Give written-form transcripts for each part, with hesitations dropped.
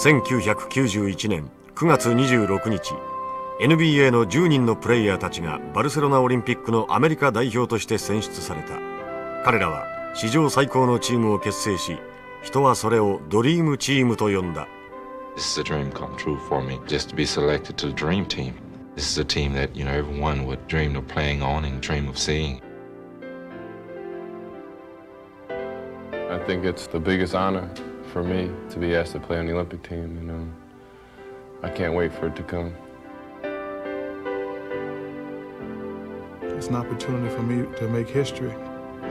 1991年9月26日、NBA の10人のプレイヤーたちがバルセロナオリンピックのアメリカ代表として選出された。彼らは史上最高のチームを結成し、人はそれをドリームチームと呼んだ。This is a dream come true for me, just to be selected to the dream team. This is a team that, everyone would dream of playing on and dream of seeing. I think it's the biggest honor for me to be asked to play on the Olympic team, and I can't wait for it to come. It's an opportunity for me to make history.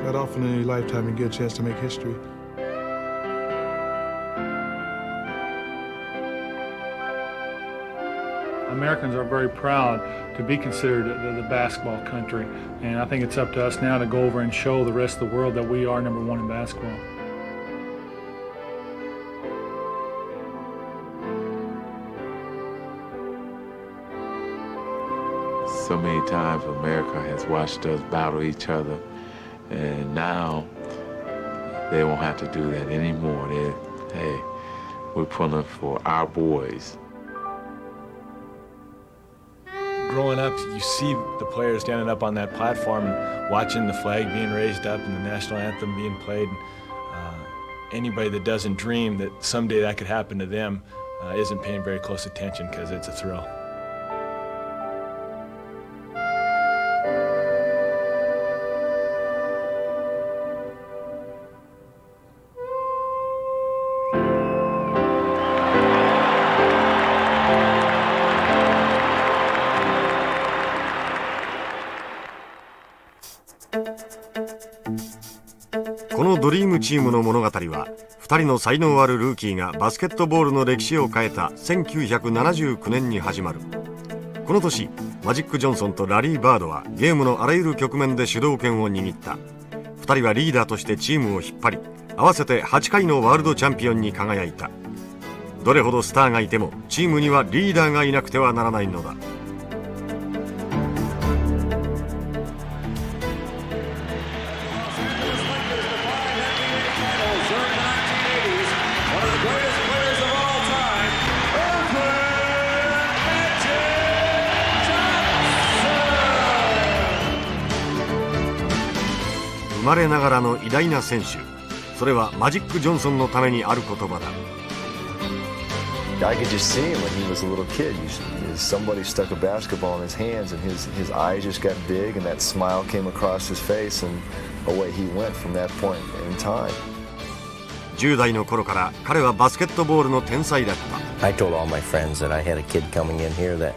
Not often in your lifetime you get a chance to make history. Americans are very proud to be considered the basketball country, and I think it's up to us now to go over and show the rest of the world that we are number one in basketball. So many times America has watched us battle each other, and now they won't have to do that anymore. We're pulling for our boys. Growing up, you see the players standing up on that platform and watching the flag being raised up and the national anthem being played. Anybody that doesn't dream that someday that could happen to them isn't paying very close attention, because it's a thrill.このドリームチームの物語は、2人の才能あるルーキーがバスケットボールの歴史を変えた1979年に始まる。この年、マジック・ジョンソンとラリー・バードはゲームのあらゆる局面で主導権を握った。2人はリーダーとしてチームを引っ張り、合わせて8回のワールドチャンピオンに輝いた。どれほどスターがいてもチームにはリーダーがいなくてはならないのだ。生まれながらの偉大な選手、それはマジック・ジョンソンのためにある言葉だ。I could just see him when he was a little kid. Somebody stuck a basketball in his hands, and his eyes just got big, and that smile came across his face, and away he went from that point in time. 10代の頃から彼はバスケットボールの天才だった。I told all my friends that I had a kid coming in here that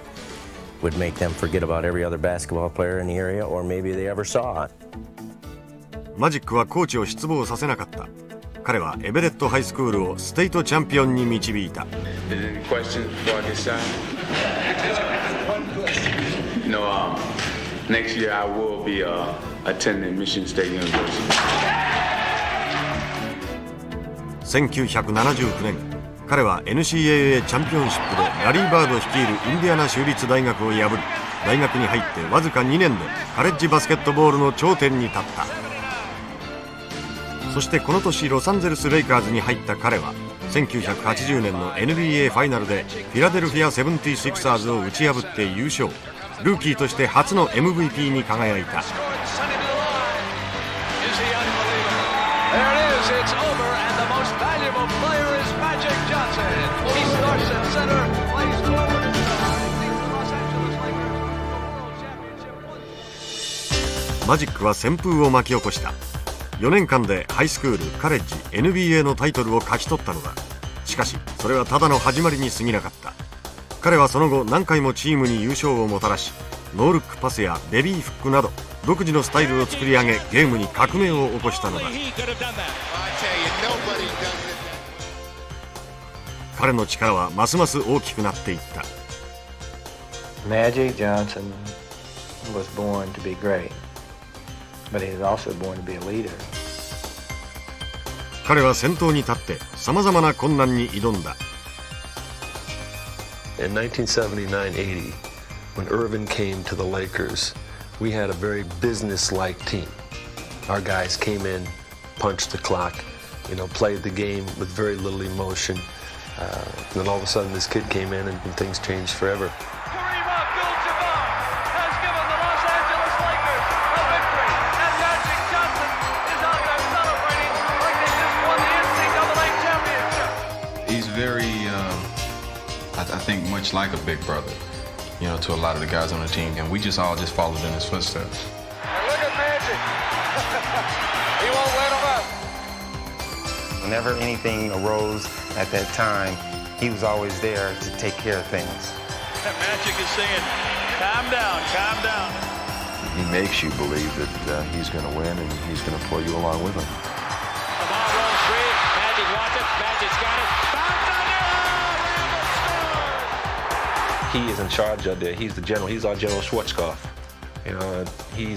would make them forget about every other basketball player in the area, or maybe they ever saw it. マジックはコーチを失望させなかった。彼はエベレットハイスクールをステートチャンピオンに導いた。1979年、彼は NCAA チャンピオンシップでラリー・バード率いるインディアナ州立大学を破り、大学に入ってわずか2年でカレッジバスケットボールの頂点に立った。そしてこの年ロサンゼルス・レイカーズに入った彼は1980年の NBA ファイナルでフィラデルフィア 76ers を打ち破って優勝。ルーキーとして初の MVP に輝いた。マジックは旋風を巻き起こした。4年間でハイスクール、カレッジ、NBA のタイトルを勝ち取ったのだ。しかしそれはただの始まりに過ぎなかった。彼はその後何回もチームに優勝をもたらし、ノールックパスやベビーフックなど独自のスタイルを作り上げ、ゲームに革命を起こしたのだ。彼の力はますます大きくなっていった。Magic Johnson was born to be great, but he was also born to be a leader. 彼は先頭に立ってさまざまな困難に挑んだ。In 1979-80, when Irvin came to the Lakers, we had a very business-like team. Our guys came in, punched the clock, played the game with very little emotion, Then all of a sudden this kid came in and things changed forever. Kareem Abdul-Jabbar has given the Los Angeles Lakers a victory, and Magic Johnson is out there celebrating like they just won the NCAA championship. He's very, I think, much like a big brother, you know, to a lot of the guys on the team, and we just all followed in his footsteps. And look at Magic. He won't let him up. Whenever anything arose at that time, he was always there to take care of things. Magic is saying, calm down, calm down. He makes you believe that he's going to win and he's going to pull you along with him. The ball rolls free. Magic wants it. Magic's got it. Bounce on it. He is in charge of there. He's the general. He's our General Schwarzkopf. You know, he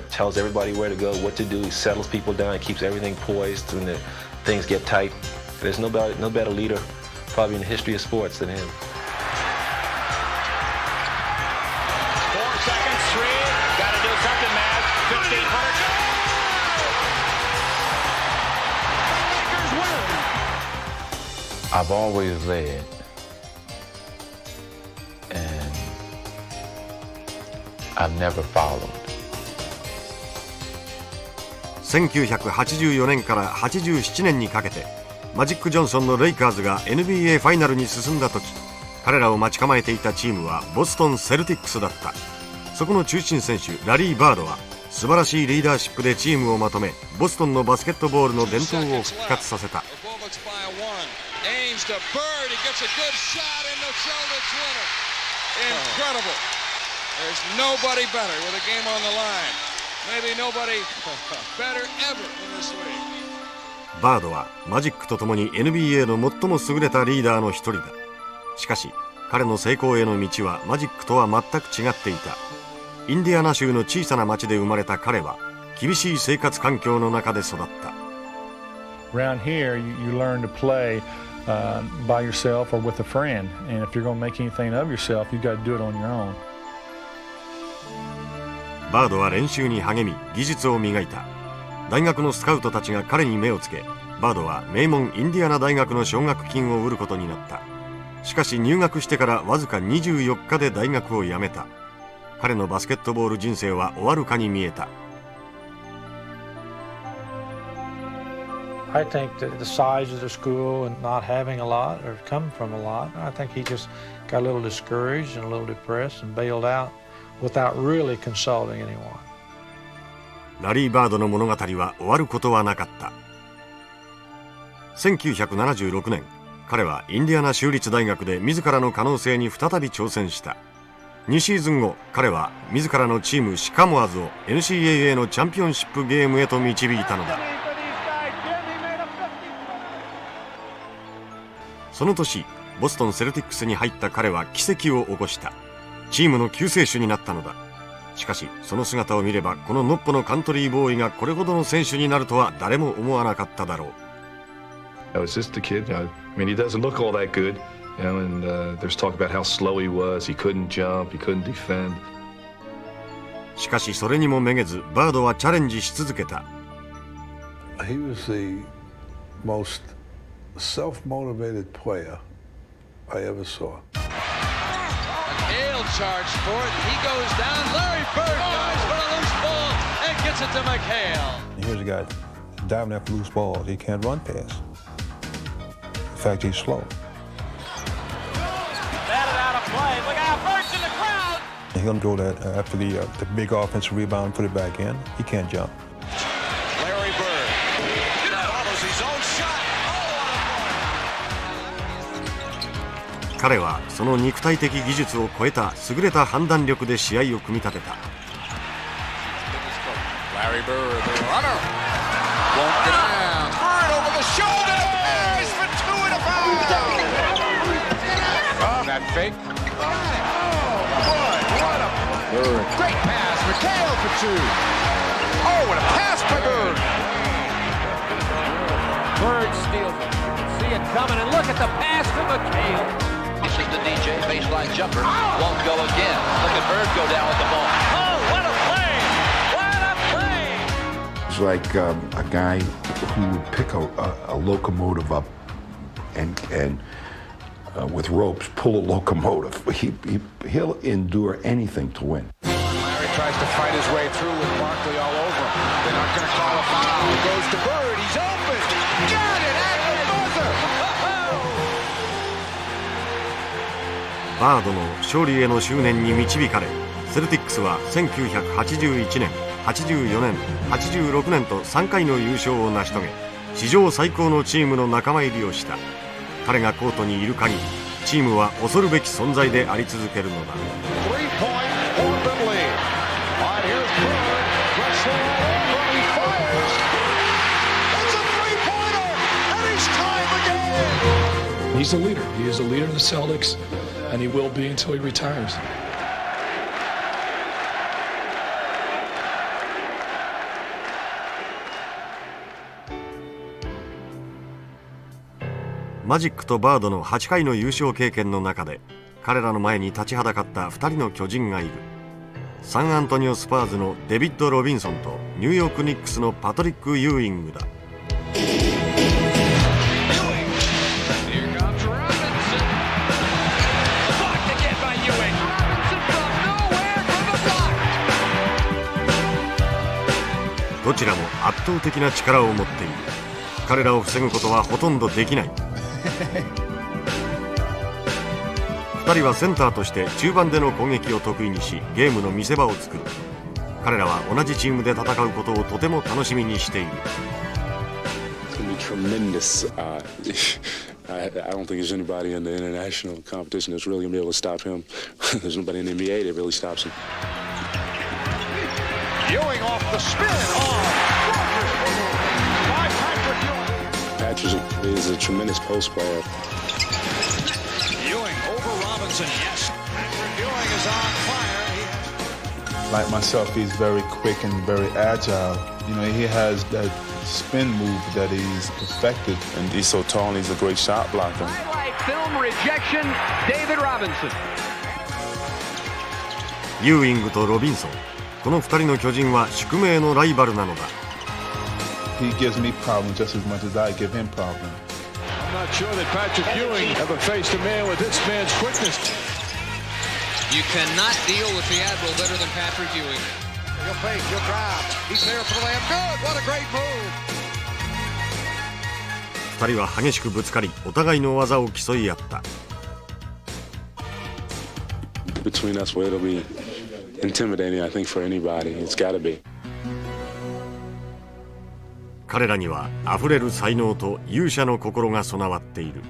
tells everybody where to go, what to do. He settles people down. He keeps everything poised when things get tight. There's no better leader probably in the history of sports than him. 4 seconds, 3. Got to do something, Mavs. 1500. Lakers win. I've always led, and I've never followed. 1984年から87年にかけてマジック・ジョンソンのレイカーズが NBA ファイナルに進んだ時、彼らを待ち構えていたチームはボストン・セルティックスだった。そこの中心選手ラリー・バードは素晴らしいリーダーシップでチームをまとめ、ボストンのバスケットボールの伝統を復活させた。バードはマジックと共に NBA の最も優れたリーダーの一人だ。しかし彼の成功への道はマジックとは全く違っていた。インディアナ州の小さな町で生まれた彼は厳しい生活環境の中で育った。Around here, you learn to play by yourself or with a friend, and if you're going to make anything of yourself, you've got to do it on your own. バードは練習に励み技術を磨いた。大学のスカウトたちが彼に目をつけ、バードは名門インディアナ大学の奨学金を売ることになった。しかし入学してからわずか24日で大学を辞めた。彼のバスケットボール人生は終わるかに見えた。I think that the size of the school and not having a lot or come from a lot, I think he just got a little discouraged and a little depressed and bailed out without really consulting anyone. ラリー・バードの物語は終わることはなかった。1976年、彼はインディアナ州立大学で自らの可能性に再び挑戦した。2シーズン後、彼は自らのチームシカモアズを NCAA のチャンピオンシップゲームへと導いたのだ。その年、ボストン・セルティックスに入った彼は奇跡を起こした。チームの救世主になったのだ。しかし、その姿を見れば、こののっぽのカントリーボーイがこれほどの選手になるとは誰も思わなかっただろう。I was just a kid. I mean, he doesn't look all that good, you know, and there's talk about how slow he was. He couldn't jump, he couldn't defend. しかし、それにもめげず、バードはチャレンジし続けた。He was the most self-motivated player I ever saw. Hale charged for it. He goes down. Larry Bird goes for a loose ball and gets it to McHale. Here's a guy diving after loose balls. He can't run past. In fact, he's slow. Batted out of play. Look out, Bird's in the crowd. He's going to go that after the big offensive rebound and put it back in. He can't jump. Larry Bird follows his own shot. 彼はその肉体的技術を超えた優れた判断力で試合を組み立てた。Larry Bird, the runner, won't get down. Bird over the shoulder. Bears for 2 and a 5. That fake. Oh, boy, what a Bird. Great pass. McHale for 2. Oh, what a pass by Bird. Bird steals it. See it coming, and look at the pass to McHale. This is the DJ baseline jumper. Won't go again. Look at Bird go down with the ball. Oh, what a play! What a play! It's like a guy who would pick a locomotive up and with ropes, pull a locomotive. He'll endure anything to win. Larry tries to fight his way through with Barkley all over him. They're not going to call a foul. Goes to Bird. He's open. Got it at the buzzer.バードの勝利への執念に導かれ、セルティックスは1981年、84年、86年と3回の優勝を成し遂げ、史上最高のチームの仲間入りをした。彼がコートにいる限り、チームは恐るべき存在であり続けるのだ。He's a leader. He is a leader of the Celtics, and he will be until he retires. マジックとバードの8回の優勝経験の中で彼らの前に立ちはだかった2人の巨人がいる。サンアントニオスパーズのデビッド・ロビンソンとニューヨーク・ニックスのパトリック・ユーイングだ。どちらも圧倒的な力を持っている。彼らを防ぐことはほとんどできない。2人はセンターとして中盤での攻撃を得意にし、ゲームの見せ場を作る。彼らは同じチームで戦うことをとても楽しみにしている。I don't think there's anybody in the international competition that's really going to be able to stop him. There's nobody in the NBA that really stops him. Ewing off the spin. By Patrick Ewing. Patrick is a tremendous post player. Ewing over Robinson. Yes. Patrick Ewing is on fire. Like myself, he's very quick and very agile. You know, he has that spin move that he's perfected. And he's so tall and he's a great shot blocker. Highlight film rejection, David Robinson. ユーイングとロビンソン、この2人の巨人は宿命のライバルなのだ。He gives me problems just as much as I give him problems. I'm not sure that Patrick Ewing ever faced a man with this man's quickness. You cannot deal with the Admiral better than Patrick Ewing. He'll fake, he'll drive. He's there for the layup. Good. What a great move. 2人は激しくぶつかり、お互いの技を競い合った。Between us, well, it'll be intimidating, I think, for anybody. It's got to be. 彼らにはあふれる才能と勇者の心が備わっている。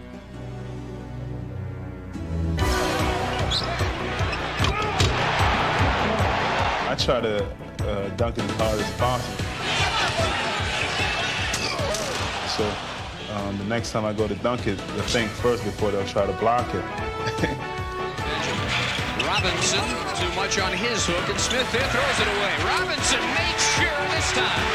I try to dunk it as hard as possible. So the next time I go to dunk it, they'll think first before they'll try to block it. Robinson, too much on his hook, and Smith there throws it away. Robinson makes sure this time.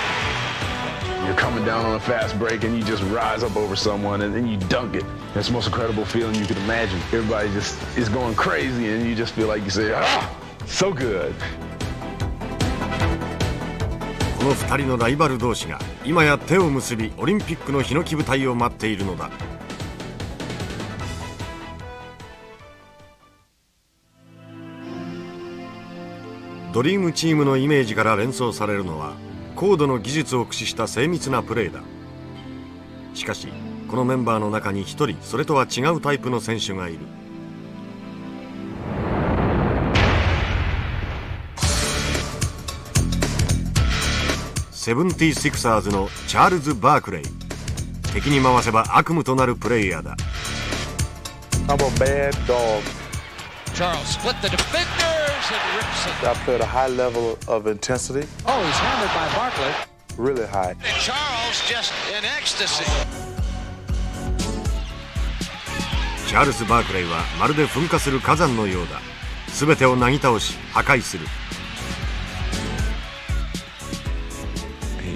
You're coming down on a fast break and you just rise up over someone and then you dunk it. That's the most incredible feeling you could imagine. Everybody just is going crazy and you just feel like you say, ah, so good. この2人のライバル同士が今や手を結び、オリンピックのヒノキ舞台を待っているのだ。ドリームチームのイメージから連想されるのは高度の技術を駆使した精密なプレーだ。しかしこのメンバーの中に一人それとは違うタイプの選手がいる。セブンティシクサーズのチャールズ・バークレイ。敵に回せば悪夢となるプレイヤーだ。I'm a bad dog. Charles split the defenders and rips it. I played a high level of intensity. Oh, he's hammered by Barkley. Really high. And Charles just in ecstasy. チャールズ・バークレイはまるで噴火する火山のようだ。すべてをなぎ倒し破壊する。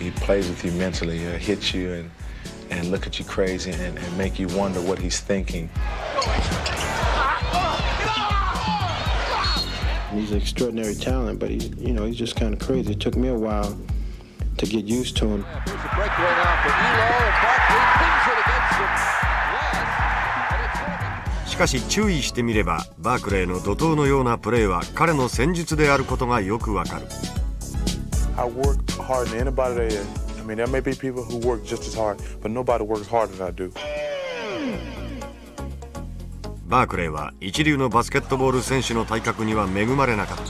He plays with you mentally. He'll hit you and look at you crazy and make you wonder what he's thinking. He's an extraordinary talent, but he's just kind of crazy. It took me a while to get used to him. There's a breakaway now for Elo, and Barkley pins it against him. ししかし注意してみればバークレーの怒涛のようなプレーは彼の戦術であることがよくわかる。 I work harder than anybody there is. I mean, there may be people who work just as hard, but nobody works harder than I do. バークレーは一流のバスケットボール選手の体格には恵まれなかった。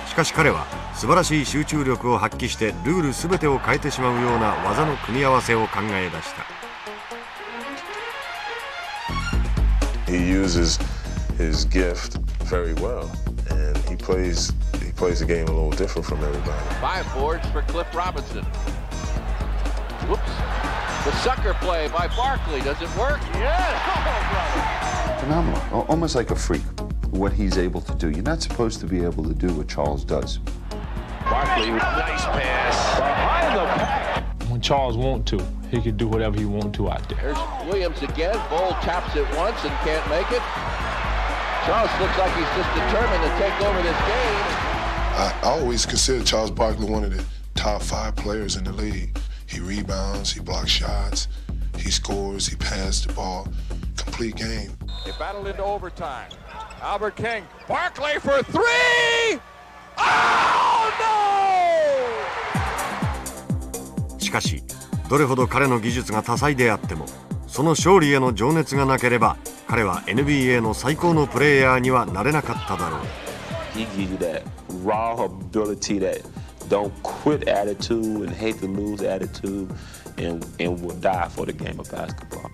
しかし彼は素晴らしい集中力を発揮してルールすべてを変えてしまうような技の組み合わせを考え出した。 He uses his gift very well, and he plays the game a little different from everybody. 5 boards for Cliff Robinson. Whoops. The sucker play by Barkley. Does it work? Yes! Oh, brother. Phenomenal. Almost like a freak, what he's able to do. You're not supposed to be able to do what Charles does. Barkley, nice pass. Behind the pack. When Charles wants to, he can do whatever he wants to out there. There's Williams again. Bull taps it once and can't make it. Charles looks like he's just determined to take over this game. I always consider Charles Barkley one of the top 5 players in the league. He rebounds, he blocks shots, he scores, he passes the ball. Complete game. They battled into overtime. Albert King. Barkley for 3! Oh, no! しかしどれほど彼の技術が多彩であってもその勝利への情熱がなければ彼は NBA の最高のプレーヤーにはなれなかっただろう。 He gives you that raw ability, that don't quit attitude and hate to lose attitude, and will die for the game of basketball.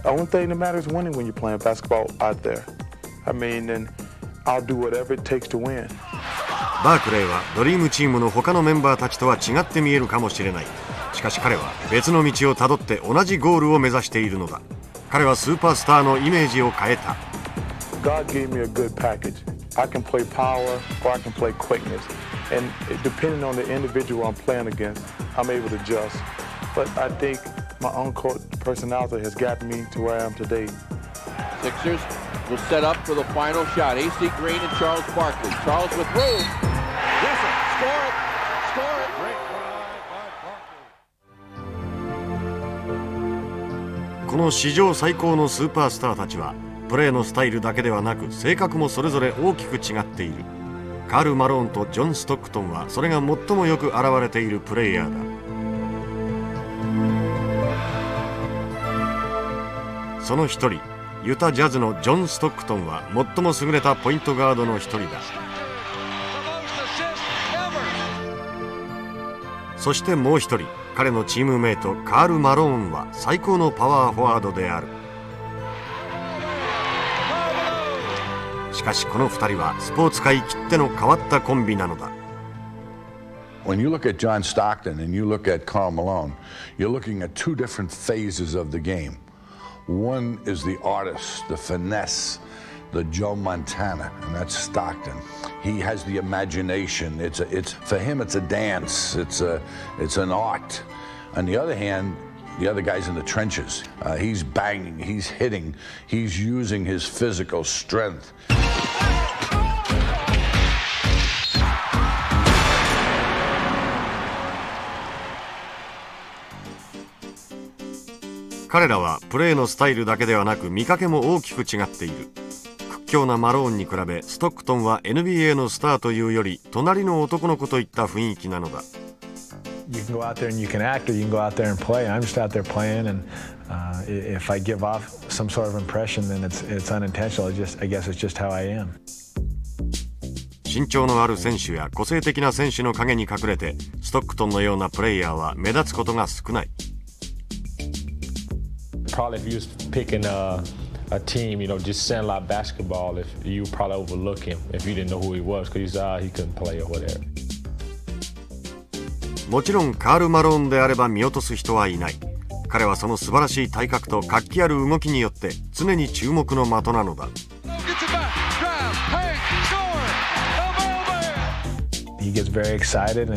The only thing that matters is winning when you're playing basketball out there. I mean, and I'll do whatever it takes to win. バークレーはドリームチームの他のメンバーたちとは違って見えるかもしれない。しかし彼は別の道をたどって同じゴールを目指しているのだ。彼はスーパースターのイメージを変えた。 God gave me a good package. I can play power or I can play quickness. And depending on the individual I'm playing against, I'm able to adjust. But I think my on-court personality has gotten me to where I am today. Sixers will set up for the final shot. AC Green and Charles Barkley. Charles with room. Yes, sir. Score it. Score it. Great try by Barkley. この史上最高のスーパースターたちはプレーのスタイルだけではなく性格もそれぞれ大きく違っている。カール・マローンとジョン・ストックトンはそれが最もよく表れているプレイヤーだ。その一人ユタジャズのジョン・ストックトンは最も優れたポイントガードの一人だ。そしてもう一人彼のチームメイトカール・マローンは最高のパワーフォワードである。しかしこの二人はスポーツ界きっての変わったコンビなのだ。 When you look at John Stockton and you look at Karl Malone, you're looking at 2 different phases of the game. One is the artist, the finesse, the Joe Montana, and that's Stockton. He has the imagination. For him, it's a dance. It's an art. On the other hand, the other guy's in the trenches. He's banging. He's hitting. He's using his physical strength. 彼らはプレーのスタイルだけではなく見かけも大きく違っている。屈強なマローンに比べストックトンは NBA のスターというより隣の男の子といった雰囲気なのだ。 You can go out there and you can act, or you can go out there and play. I'm just out there playing, and if I give off some sort of impression, then it's unintentional. I guess it's just how I am. 身長のある選手や個性的な選手の陰に隠れてストックトンのようなプレイヤーは目立つことが少ない。 Probably if you was picking a team, just Sandlot basketball, if you would probably overlook him if you didn't know who he was because he couldn't play or whatever. もちろんカール・マローンであれば見落とす人はいない。彼はその素晴らしい体格と活気ある動きによって常に注目の的なのだ。 He gets very excited,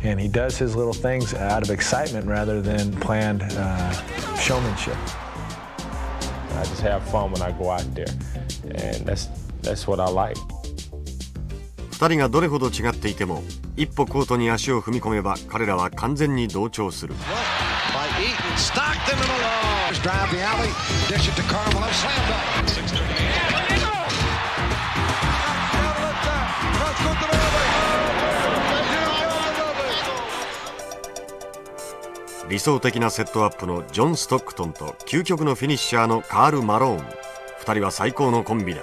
and he does his little things out of excitement rather than planned showmanship. I just have fun when I go out there, and that's what I like. 2人がどれほど違っていても一歩コートに足を踏み込めば彼らは完全に同調する。 By Eaton, Stockton and Malone. Drive the alley, dish it to Karl Malone, slam dunk. 理想的なセットアップのジョン・ストックトンと究極のフィニッシャーのカール・マローン、2人は最高のコンビだ。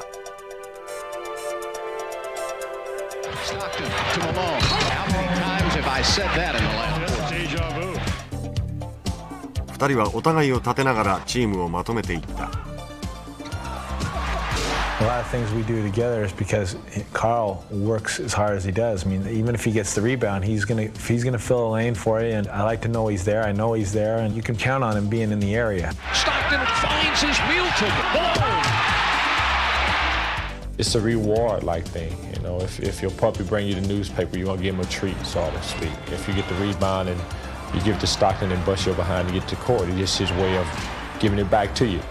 2人はお互いを立てながらチームをまとめていった。A lot of things we do together is because Carl works as hard as he does. I mean, even if he gets the rebound, he's gonna fill a lane for you, and I like to know he's there. I know he's there, and you can count on him being in the area. Stockton finds his meal ticket. Malone. It's a reward-like thing, you know. If your puppy bring you the newspaper, you're gonna give him a treat, so to speak. If you get the rebound and you give it to Stockton and bust your behind to get to court, it's just his way of giving it back to you.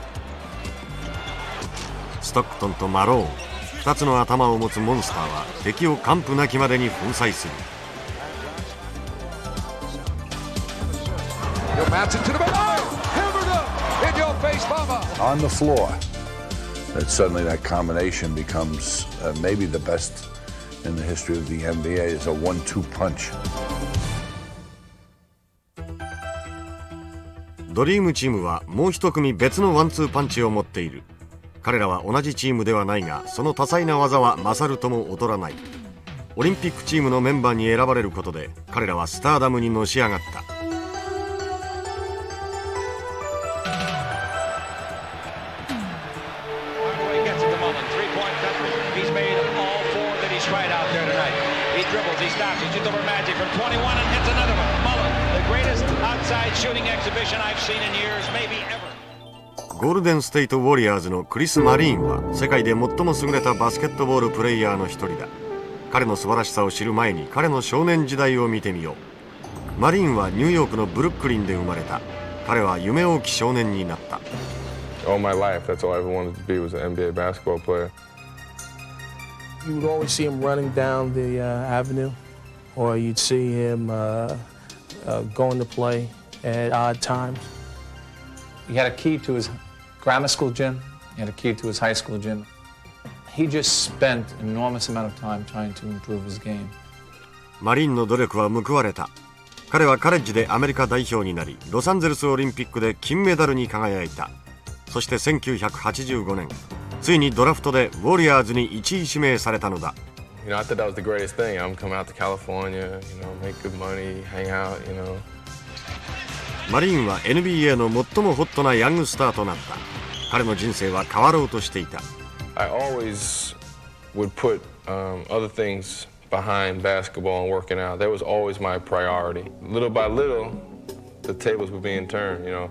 ストックトンとマローン、2つの頭を持つモンスターは敵を完膚なきまでに粉砕する。On the floor, that suddenly that combination becomes maybe the best in the history of the NBA. It's a 1-2 punch. ドリームチームはもう一組別のワンツーパンチを持っている。彼らは同じチームではないが、その多彩な技は勝るとも劣らない。オリンピックチームのメンバーに選ばれることで、彼らはスターダムにのし上がった。ゴールデンステイトウォリアーズのクリス・マリーンは世界で最も優れたバスケットボールプレイヤーの一人だ。彼の素晴らしさを知る前に彼の少年時代を見てみよう。マリーンはニューヨークのブルックリンで生まれた。彼は夢多き少年になった。All my life, that's all I ever wanted to be was an NBA basketball player. You would always see him running down the avenue, or you'd see him going to play at odd times. He had a key to his grammar school gym. He had a key to his high school gym. He just spent an enormous amount of time trying to improve his game. マリンの努力は報われた。彼はカレッジでアメリカ代表になり、ロサンゼルスオリンピックで金メダルに輝いた。そして1985年、ついにドラフトでウォリアーズに1位指名されたのだ。You know, I thought that was the greatest thing. I'm coming out to California, you know, make good money, hang out, you know. マリンは NBA の最もホットなヤングスターとなった。彼の人生は変わろうとしていた。I always would put other things behind basketball and working out. That was always my priority. Little by little, the tables were being turned, you know.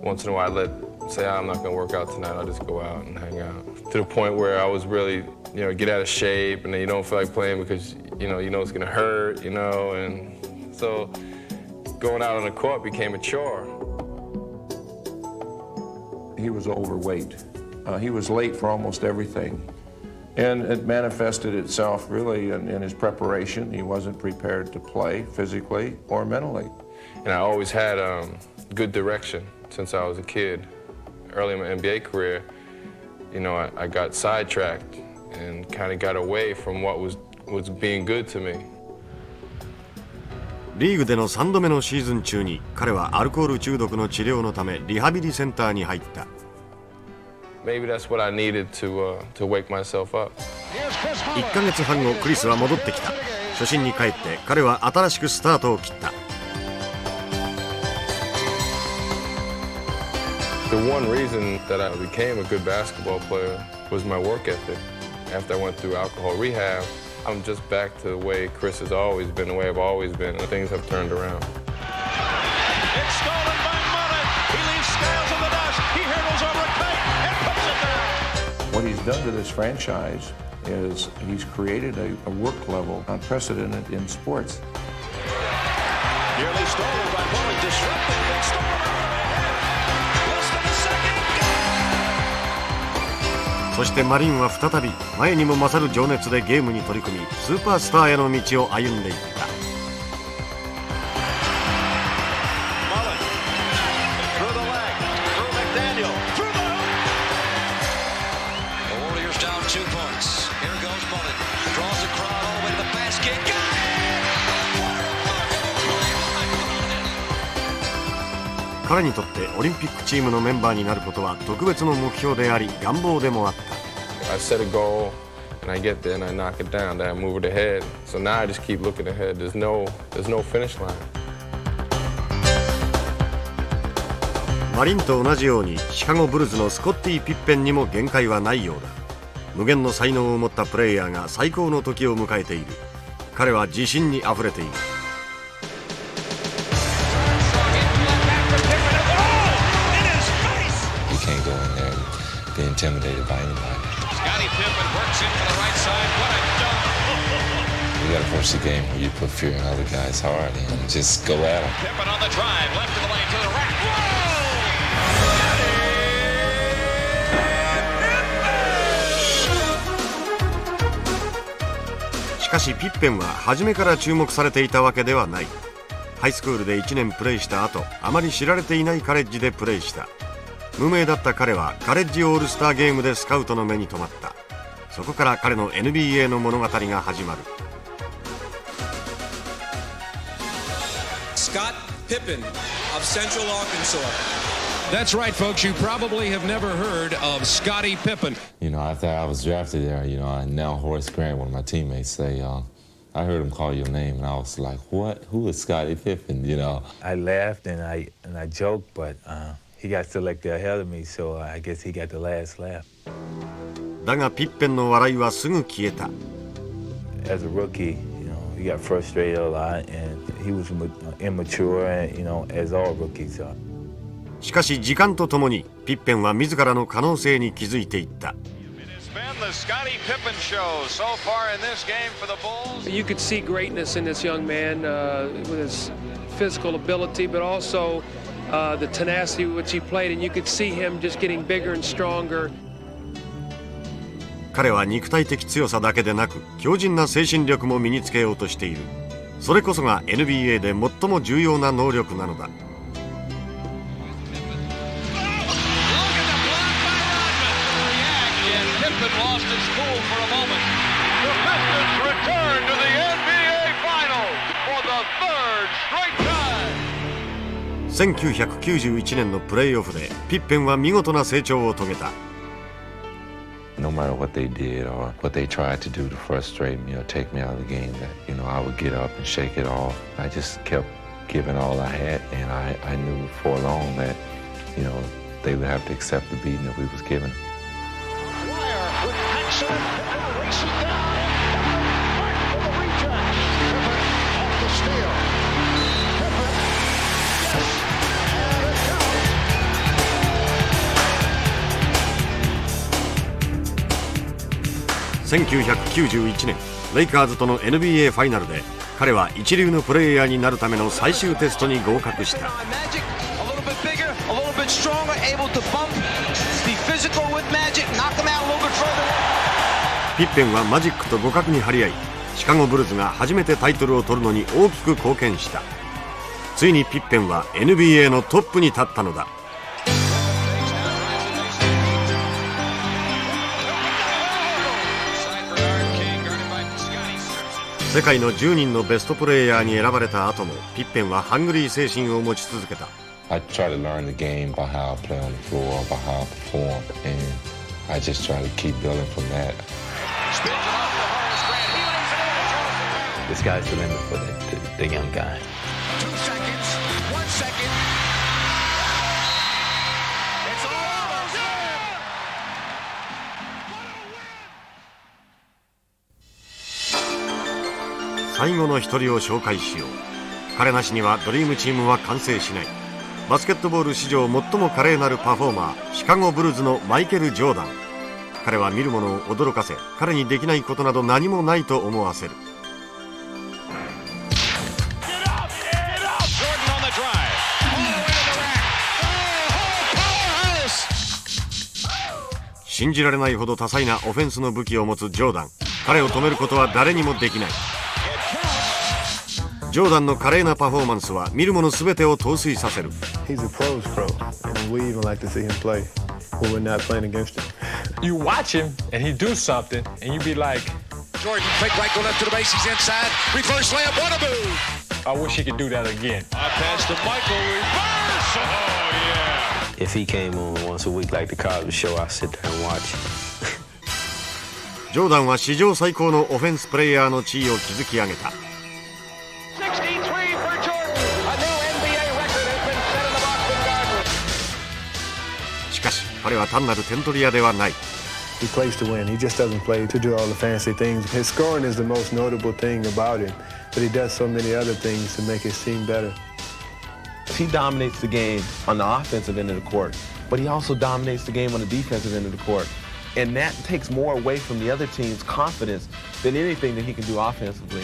Once in a while, I'd say, I'm not going to work out tonight. I'll just go out and hang out. To the point where I was really, you know, get out of shape, and then you don't feel like playing because, you know it's going to hurt, you know. And so going out on the court became a chore. He was overweight. He was late for almost everything. And it manifested itself really in his preparation. He wasn't prepared to play physically or mentally. And I always had good direction since I was a kid. Early in my NBA career, you know, I got sidetracked and kind of got away from what was being good to me. リーグでの3度目のシーズン中に彼はアルコール中毒の治療のためリハビリセンターに入った。Maybe that's what I needed to wake myself up. 1ヶ月半後クリスは戻ってきた。初心に帰って彼は新しくスタートを切った。The one reason that I became a good basketball player was my work ethic. After I went through alcohol rehab, I'm just back to the way Chris has always been, the way I've always been, and things have turned around. It's stolen by Mullen. He leaves Scales in the dust. He hurdles over Kite and puts it down. What he's done to this franchise is he's created a work level unprecedented in sports. Nearly stolen by Mullen, disrupted and stolen. Less than a second. そしてマリンは再び前にも勝る情熱でゲームに取り組み、スーパースターへの道を歩んでいった。彼にとってオリンピックチームのメンバーになることは特別の目標であり願望でもあった。 I set a goal and I get there and I knock it down, then I move it ahead. So now I just keep looking ahead. There's no finish line. マリンと同じようにシカゴブルズのスコッティ・ピッペンにも限界はないようだ。無限の才能を持ったプレイヤーが最高の時を迎えている。彼は自信にあふれている。You can't go in there and be intimidated by anybody. Scottie Pippen works in for the right side. What a dunk! You got to approach the game where you put fear in other guys' heart and just go at them. Pippen on the drive, left of the lane to the rack. Whoa! しかしピッペンは初めから注目されていたわけではない。ハイスクールで1年プレーした後、あまり知られていないカレッジでプレーした。無名だった彼はカレッジオールスターゲームでスカウトの目に留まった。そこから彼の NBA の物語が始まる。 Scott Pippen of Central Arkansas. That's right, folks. You probably have never heard of Scottie Pippen. You know, after I was drafted there, you know, I now Horace Grant, one of my teammates, say, I heard him call your name, and I was like, what? Who is Scottie Pippen, you know? I laughed and I joked, but he got selected ahead of me, so I guess he got the last laugh. だがピッペンの笑いはすぐ消えた。 As a rookie, he got frustrated a lot, and he was immature, and as all rookies are. しかし時間とともにピッペンは自らの可能性に気づいていった。 The Scottie Pippen show so far in this game for the Bulls. You could see greatness in this young man with his physical ability, but also the tenacity with which he played, and you could see him just getting bigger and stronger. 彼は肉体的強さだけでなく強靭な精神力も身につけようとしている。それこそが NBA で最も重要な能力なのだ。 Lost his cool for a moment. The Pistons return to the NBA Finals for the third straight time. 1991年のプレーオフでピッペンは見事な成長を遂げた。 No matter what they did or what they tried to do to frustrate me or take me out of the game, that, you know, I would get up and shake it off. I just kept giving all I had, and I knew for long that, you know, they would have to accept the beating that we was giving. Racing down. Mark for the reject. Pippen off the steal. Pippen. Yes. And it goes. 1991年レイカーズとの NBA ファイナルで彼は一流のプレイヤーになるための最終テストに合格した。 ピッペンはマジックと互角に張り合い、シカゴブルズが初めてタイトルを取るのに大きく貢献した。ついにピッペンは NBA のトップに立ったのだ。世界の10人のベストプレイヤーに選ばれた後もピッペンはハングリー精神を持ち続けた。 I try to learn the game by how I play on the floor, by how I perform, and I just try to keep building from that. The sky's the limit for the young guy. 2 seconds. 1 second. It's all over. 最後の一人を紹介しよう。彼なしにはドリームチームは完成しない。バスケットボール史上最も華麗なるパフォーマー、シカゴブルズのマイケル・ジョーダン。彼は見る者を驚かせ、彼にできないことなど何もないと思わせる。信じられないほど多彩なオフェンスの武器を持つジョーダン。彼を止めることは誰にもできない。ジョーダンの華麗なパフォーマンスは見る者すべてを陶酔させる。He's a pro's pro, and we even like to see him play when we're not playing against him. You watch him and he do something, and you be like, Jordan, fake right, go left to the base, he's inside. Reverse layup, what a move! I wish he could do that again. Pass to Michael, reverse! If he came on once a week like the Cosby Show, I'd sit there and watch. ジョーダンは史上最高のオフェンスプレイヤーの地位を築き上げた。しかし彼は単なる点取り屋ではない。He plays to win. He just doesn't play to do all the fancy things. His scoring is the most notable thing about him, but he does so many other things to make his team better. He dominates the game on the offensive end of the court, but he also dominates the game on the defensive end of the court. And that takes more away from the other team's confidence than anything that he can do offensively.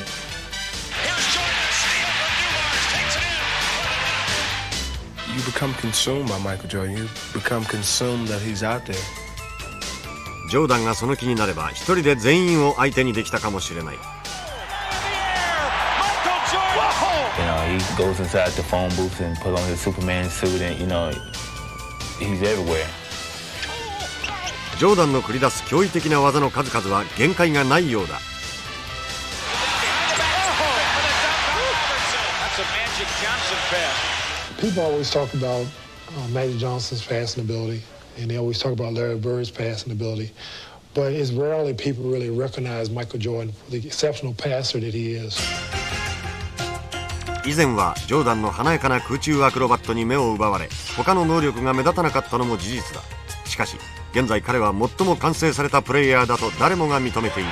You become consumed by Michael Jordan. You become consumed that he's out there. ジョーダンがその気になれば一人で全員を相手にできたかもしれない。You know, he goes inside the phone booth and put on his Superman suit, and you know, he's everywhere. ジョーダンの繰り出す驚異的な技の数々は限界がないようだ。People always talk about Magic Johnson's passing ability, and they always talk about Larry Bird's passing ability, but it's rarely people really recognize Michael Jordan for the exceptional passer that he is. 以前はジョーダンの華やかな空中アクロバットに目を奪われ、他の能力が目立たなかったのも事実だ。しかし現在彼は最も完成されたプレイヤーだと誰もが認めている。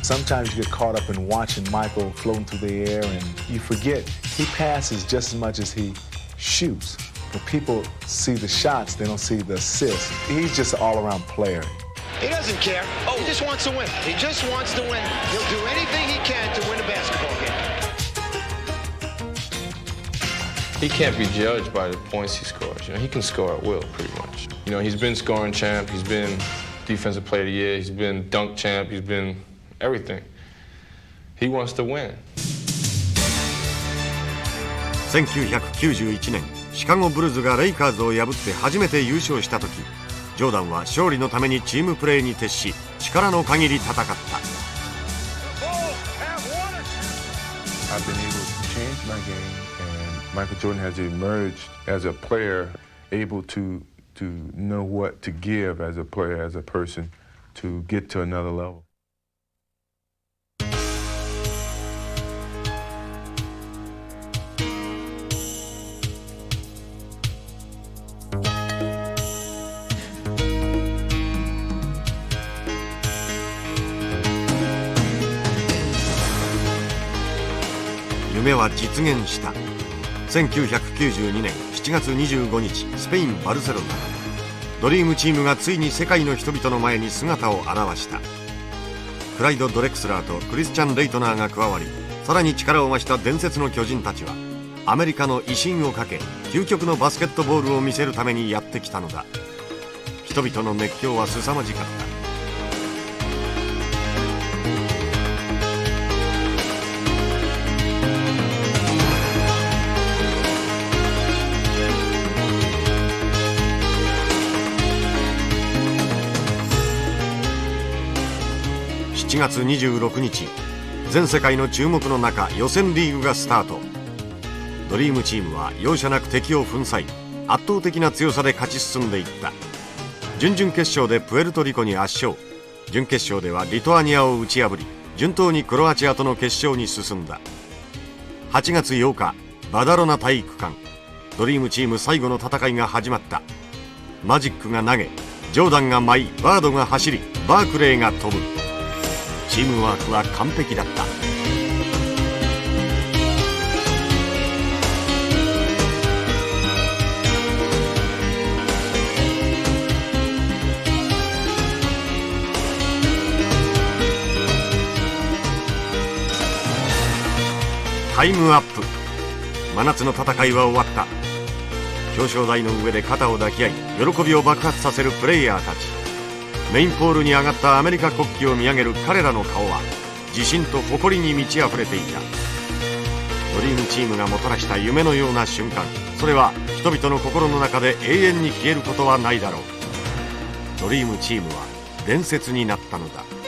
Sometimes you get caught up in watching Michael floating through the air and you forget he passes just as much as he shoots. When people see the shots, they don't see the assists. He's just an all-around player. He doesn't care. He just wants to win. He just wants to win. He'll do anything he can to win a basketball game. He can't be judged by the points he scores. You know, he can score at will, pretty much. You know, he's been scoring champ. He's been defensive player of the year. He's been dunk champ. He's been everything. He wants to win. 1991年、シカゴブルズがレイカーズを破って初めて優勝した時、ジョーダンは勝利のためにチームプレーに徹し、力の限り戦った。I've been able to change my game, and Michael Jordan has emerged as a player able to know what to give as a player, as a person, to get to another level. 夢は実現した。1992年7月25日、スペイン・バルセロナ。ドリームチームがついに世界の人々の前に姿を現した。クライド・ドレクスラーとクリスチャン・レイトナーが加わり、さらに力を増した伝説の巨人たちはアメリカの威信をかけ、究極のバスケットボールを見せるためにやってきたのだ。人々の熱狂は凄まじかった。7月26日、全世界の注目の中、予選リーグがスタート。ドリームチームは容赦なく敵を粉砕、圧倒的な強さで勝ち進んでいった。準々決勝でプエルトリコに圧勝、準決勝ではリトアニアを打ち破り、順当にクロアチアとの決勝に進んだ。8月8日、バダロナ体育館、ドリームチーム最後の戦いが始まった。マジックが投げ、ジョーダンが舞い、バードが走り、バークレーが飛ぶ。チームワークは完璧だった。タイムアップ。真夏の戦いは終わった。表彰台の上で肩を抱き合い、喜びを爆発させるプレイヤーたち。メインポールに上がったアメリカ国旗を見上げる彼らの顔は自信と誇りに満ち溢れていた。ドリームチームがもたらした夢のような瞬間、それは人々の心の中で永遠に消えることはないだろう。ドリームチームは伝説になったのだ。